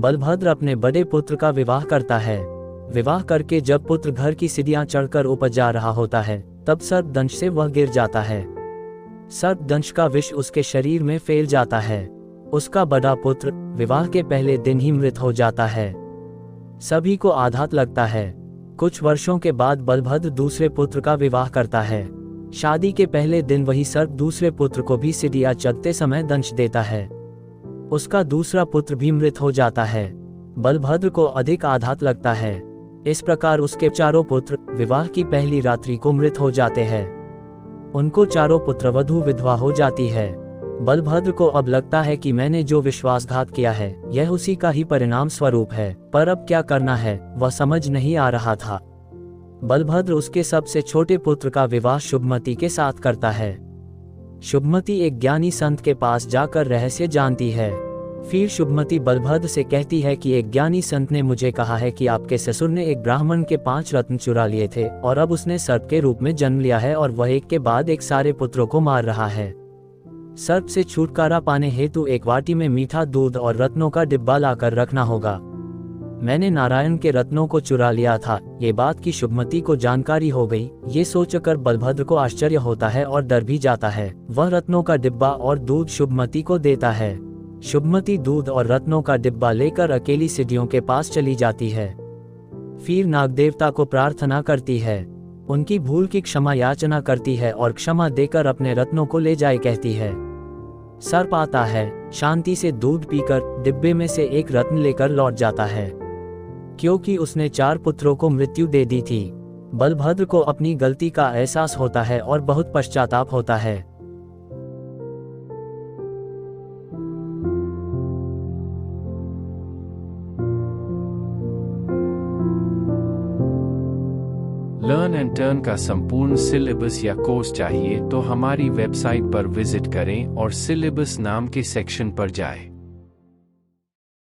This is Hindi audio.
बलभद्र अपने बड़े पुत्र का विवाह करता है। विवाह करके जब पुत्र घर की सीढ़ियां चढ़कर ऊपर जा रहा होता है, तब सर्पदंश से वह गिर जाता है। सर्पदंश का विष उसके शरीर में फैल जाता है। उसका बड़ा पुत्र विवाह के पहले दिन ही मृत हो जाता है। सभी को आघात लगता है। कुछ वर्षों के बाद बलभद्र दूसरे पुत्र का विवाह करता है। शादी के पहले दिन वही सर्प दूसरे पुत्र को भी सीढ़ियां चढ़ते समय दंश देता है। उसका दूसरा पुत्र भी मृत हो जाता है। बलभद्र को अधिक आघात लगता है। इस प्रकार उसके चारों पुत्र विवाह की पहली रात्रि को मृत हो जाते हैं। उनको चारों पुत्रवधू विधवा हो जाती है। बलभद्र को अब लगता है कि मैंने जो विश्वासघात किया है यह उसी का ही परिणाम स्वरूप है, पर अब क्या करना है वह समझ नहीं आ रहा था। बलभद्र उसके सबसे छोटे पुत्र का विवाह शुभमती के साथ करता है। शुभमती एक ज्ञानी संत के पास जाकर रहस्य जानती है। फिर शुभमती बलभद्र से कहती है कि एक ज्ञानी संत ने मुझे कहा है कि आपके ससुर ने एक ब्राह्मण के 5 रत्न चुरा लिए थे और अब उसने सर्प के रूप में जन्म लिया है और वह एक के बाद एक सारे पुत्रों को मार रहा है। सर्प से छुटकारा पाने हेतु एक वाटी में मीठा दूध और रत्नों का डिब्बा लाकर रखना होगा। मैंने नारायण के रत्नों को चुरा लिया था। ये बात की शुभमती को जानकारी हो गई। ये सोचकर बलभद्र को आश्चर्य होता है और डर भी जाता है। वह रत्नों का डिब्बा और दूध शुभमती को देता है। शुभमती दूध और रत्नों का डिब्बा लेकर अकेली सीढ़ियों के पास चली जाती है। फिर नागदेवता को प्रार्थना करती है। उनकी भूल की क्षमा याचना करती है और क्षमा देकर अपने रत्नों को ले जाए कहती है। सर्प आता है, शांति से दूध पीकर डिब्बे में से एक रत्न लेकर लौट जाता है, क्योंकि उसने 4 पुत्रों को मृत्यु दे दी थी। बलभद्र को अपनी गलती का एहसास होता है और बहुत पश्चाताप होता है। लर्न एंड टर्न का संपूर्ण सिलेबस या कोर्स चाहिए तो हमारी वेबसाइट पर विजिट करें और सिलेबस नाम के सेक्शन पर जाएं।